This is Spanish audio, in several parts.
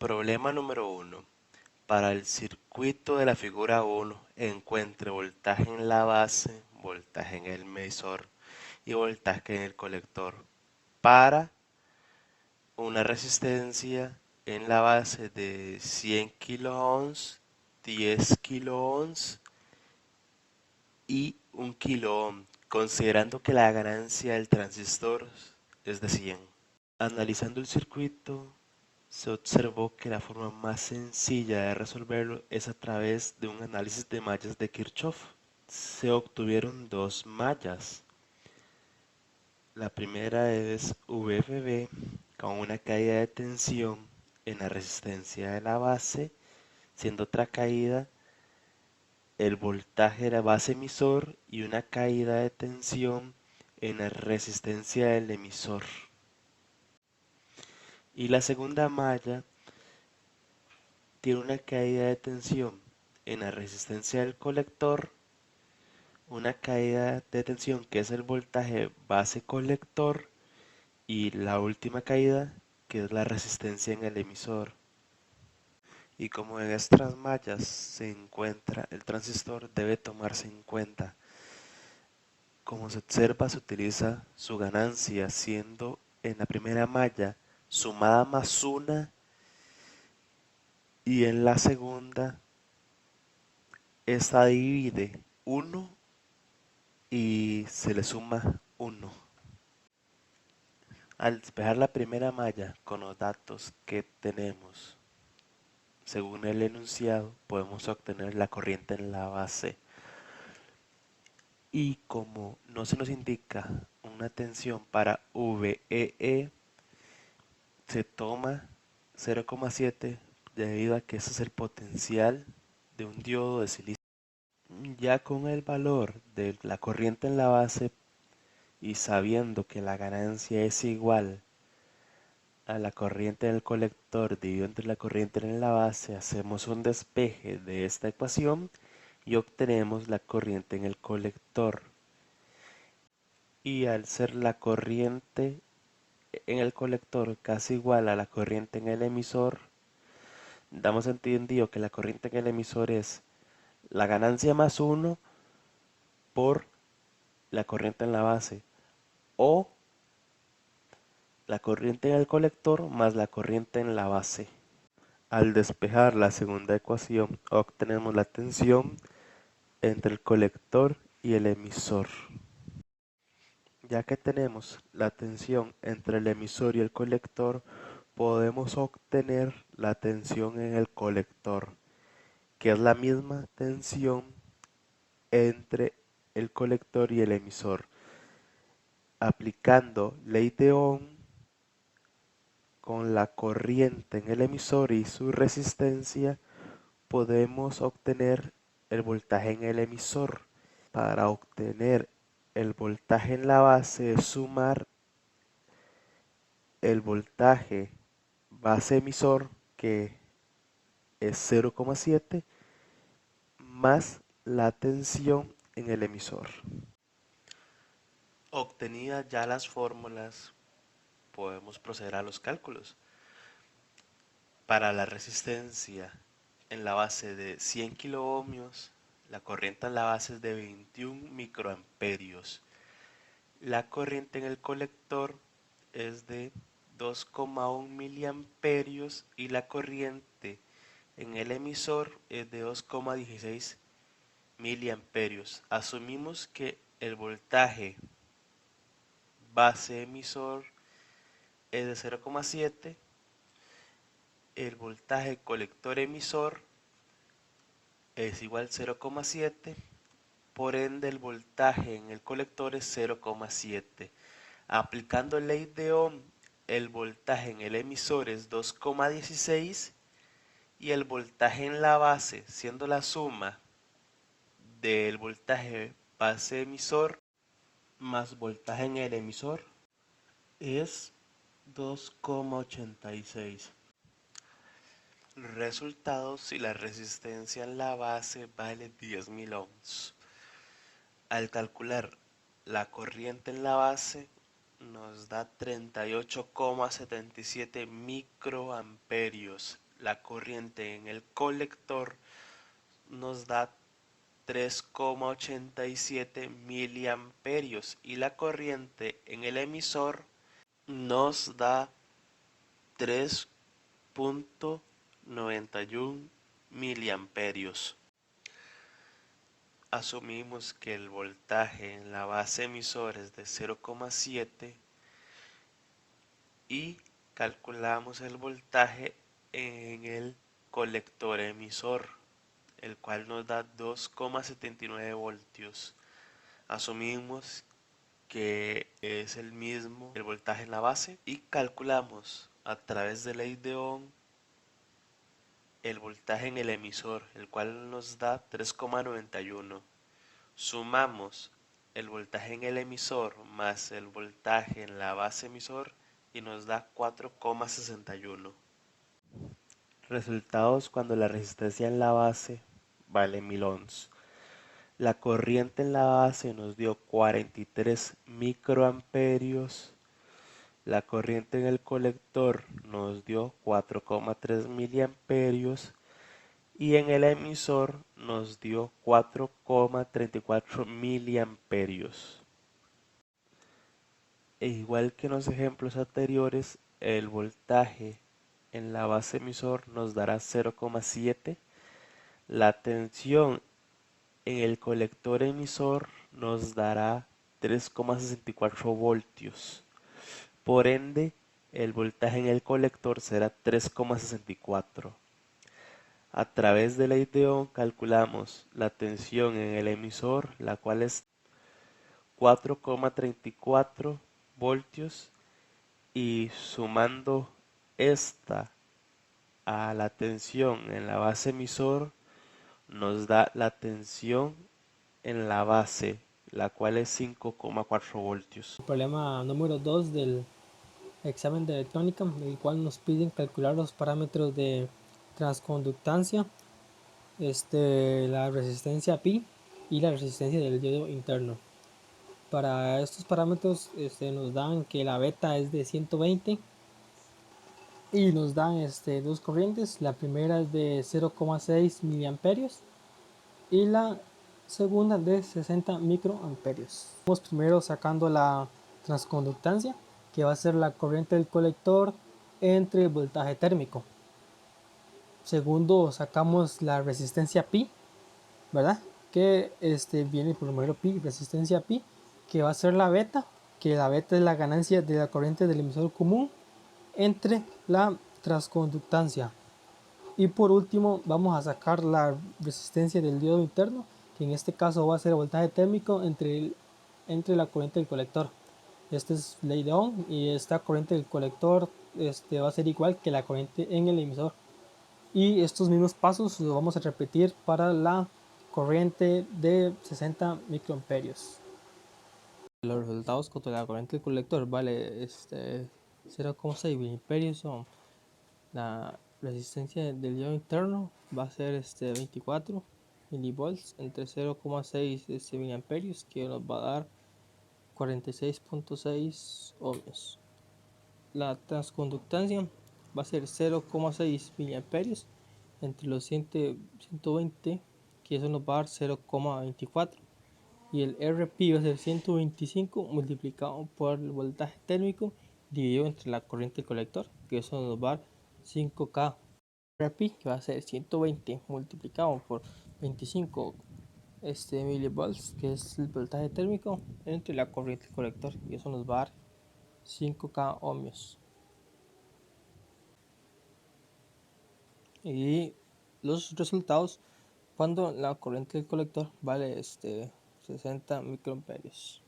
Problema número 1. Para el circuito de la figura 1, encuentre voltaje en la base, voltaje en el medidor y voltaje en el colector para una resistencia en la base de 100 kiloohms, 10 kiloohms y 1 kiloohm, considerando que la ganancia del transistor es de 100. Analizando el circuito, se observó que la forma más sencilla de resolverlo es a través de un análisis de mallas de Kirchhoff. Se obtuvieron dos mallas. La primera es VFB con una caída de tensión en la resistencia de la base, siendo otra caída el voltaje de la base emisor y una caída de tensión en la resistencia del emisor. Y la segunda malla tiene una caída de tensión en la resistencia del colector, una caída de tensión que es el voltaje base colector y la última caída que es la resistencia en el emisor. Y como en estas mallas se encuentra el transistor, debe tomarse en cuenta. Como se observa, se utiliza su ganancia siendo en la primera malla sumada más 1 y en la segunda esta divide 1 y se le suma 1. Al despejar la primera malla con los datos que tenemos, según el enunciado, podemos obtener la corriente en la base. Y como no se nos indica una tensión para VEE, se toma 0,7 debido a que ese es el potencial de un diodo de silicio. Ya con el valor de la corriente en la base y sabiendo que la ganancia es igual a la corriente en el colector dividido entre la corriente en la base, hacemos un despeje de esta ecuación y obtenemos la corriente en el colector. Y al ser la corriente en el colector casi igual a la corriente en el emisor, damos entendido que la corriente en el emisor es la ganancia más 1 por la corriente en la base o la corriente en el colector más la corriente en la base. Al despejar la segunda ecuación, obtenemos la tensión entre el colector y el emisor. Ya que tenemos la tensión entre el emisor y el colector, podemos obtener la tensión en el colector, que es la misma tensión entre el colector y el emisor. Aplicando ley de Ohm con la corriente en el emisor y su resistencia, podemos obtener el voltaje en el emisor. Para obtener el voltaje en la base es sumar el voltaje base emisor, que es 0,7, más la tensión en el emisor. Obtenidas ya las fórmulas, podemos proceder a los cálculos. Para la resistencia en la base de 100 kiloohmios, la corriente en la base es de 21 microamperios. La corriente en el colector es de 2,1 miliamperios y la corriente en el emisor es de 2,16 miliamperios. Asumimos que el voltaje base emisor es de 0,7, el voltaje colector emisor es igual a 0,7, por ende el voltaje en el colector es 0,7. Aplicando ley de Ohm, el voltaje en el emisor es 2,16 y el voltaje en la base, siendo la suma del voltaje base emisor más voltaje en el emisor, es 2,86. Resultado: si la resistencia en la base vale 10.000 ohms. Al calcular la corriente en la base nos da 38,77 microamperios la corriente en el colector nos da 3,87 miliamperios y la corriente en el emisor nos da 3,91 miliamperios. Asumimos que el voltaje en la base emisor es de 0,7 y calculamos el voltaje en el colector emisor, el cual nos da 2,79 voltios. Asumimos que es el mismo el voltaje en la base y calculamos a través de ley de Ohm el voltaje en el emisor, el cual nos da 3,91. Sumamos el voltaje en el emisor más el voltaje en la base emisor y nos da 4,61. Resultados cuando la resistencia en la base vale 1000 ohms. La corriente en la base nos dio 43 microamperios. La corriente en el colector nos dio 4,3 miliamperios y en el emisor nos dio 4,34 miliamperios. E igual que en los ejemplos anteriores, el voltaje en la base emisor nos dará 0,7. La tensión en el colector emisor nos dará 3,64 voltios. Por ende, el voltaje en el colector será 3,64. A través de ley de Ohm calculamos la tensión en el emisor, la cual es 4,34 voltios, y sumando esta a la tensión en la base emisor nos da la tensión en la base, la cual es 5,4 voltios. Problema número 2 del examen de electrónica, en el cual nos piden calcular los parámetros de transconductancia, la resistencia pi y la resistencia del diodo interno. Para estos parámetros nos dan que la beta es de 120 y nos dan dos corrientes. La primera es de 0,6 miliamperios y la segunda de 60 microamperios. Vamos primero sacando la transconductancia, que va a ser la corriente del colector entre el voltaje térmico. Segundo, sacamos la resistencia pi, ¿verdad? Que viene por número pi, resistencia pi, que va a ser la beta, que la beta es la ganancia de la corriente del emisor común entre la transconductancia. Y por último vamos a sacar la resistencia del diodo interno, que en este caso va a ser el voltaje térmico entre la corriente del colector. Esta es ley de Ohm y esta corriente del colector va a ser igual que la corriente en el emisor. Y estos mismos pasos los vamos a repetir para la corriente de 60 microamperios. Los resultados contra la corriente del colector vale 0,6 miliamperios son. La resistencia del diodo interno va a ser 24 milivolts entre 0,6 miliamperios, que nos va a dar 46,6 ohmios. La transconductancia va a ser 0,6 miliamperios entre los 120, que eso nos va a dar 0,24, y el RP va a ser 125 multiplicado por el voltaje térmico dividido entre la corriente del colector, que eso nos va a dar 5K. RP, que va a ser 120 multiplicado por 25 milivolts, que es el voltaje térmico entre la corriente del colector, y eso nos va a dar 5K ohmios. Y los resultados cuando la corriente del colector vale 60 microamperios.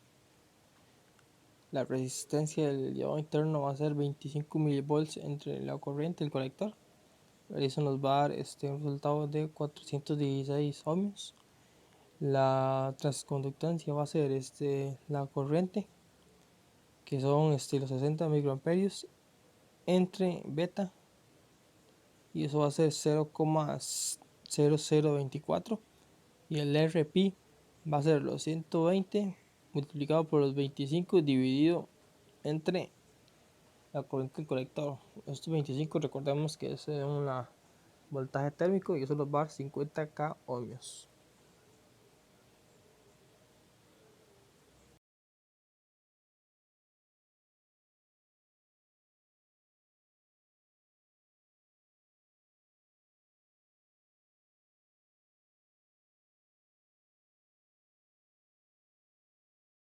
La resistencia del diodo interno va a ser 25 milivolts entre la corriente y el colector. Eso nos va a dar un resultado de 416 ohmios. La transconductancia va a ser la corriente, que son los 60 microamperios entre beta, y eso va a ser 0,0024, y el RP va a ser los 120 multiplicado por los 25 dividido entre la corriente del colector. Estos 25 recordemos que es una voltaje térmico y eso los bar 50k ohmios.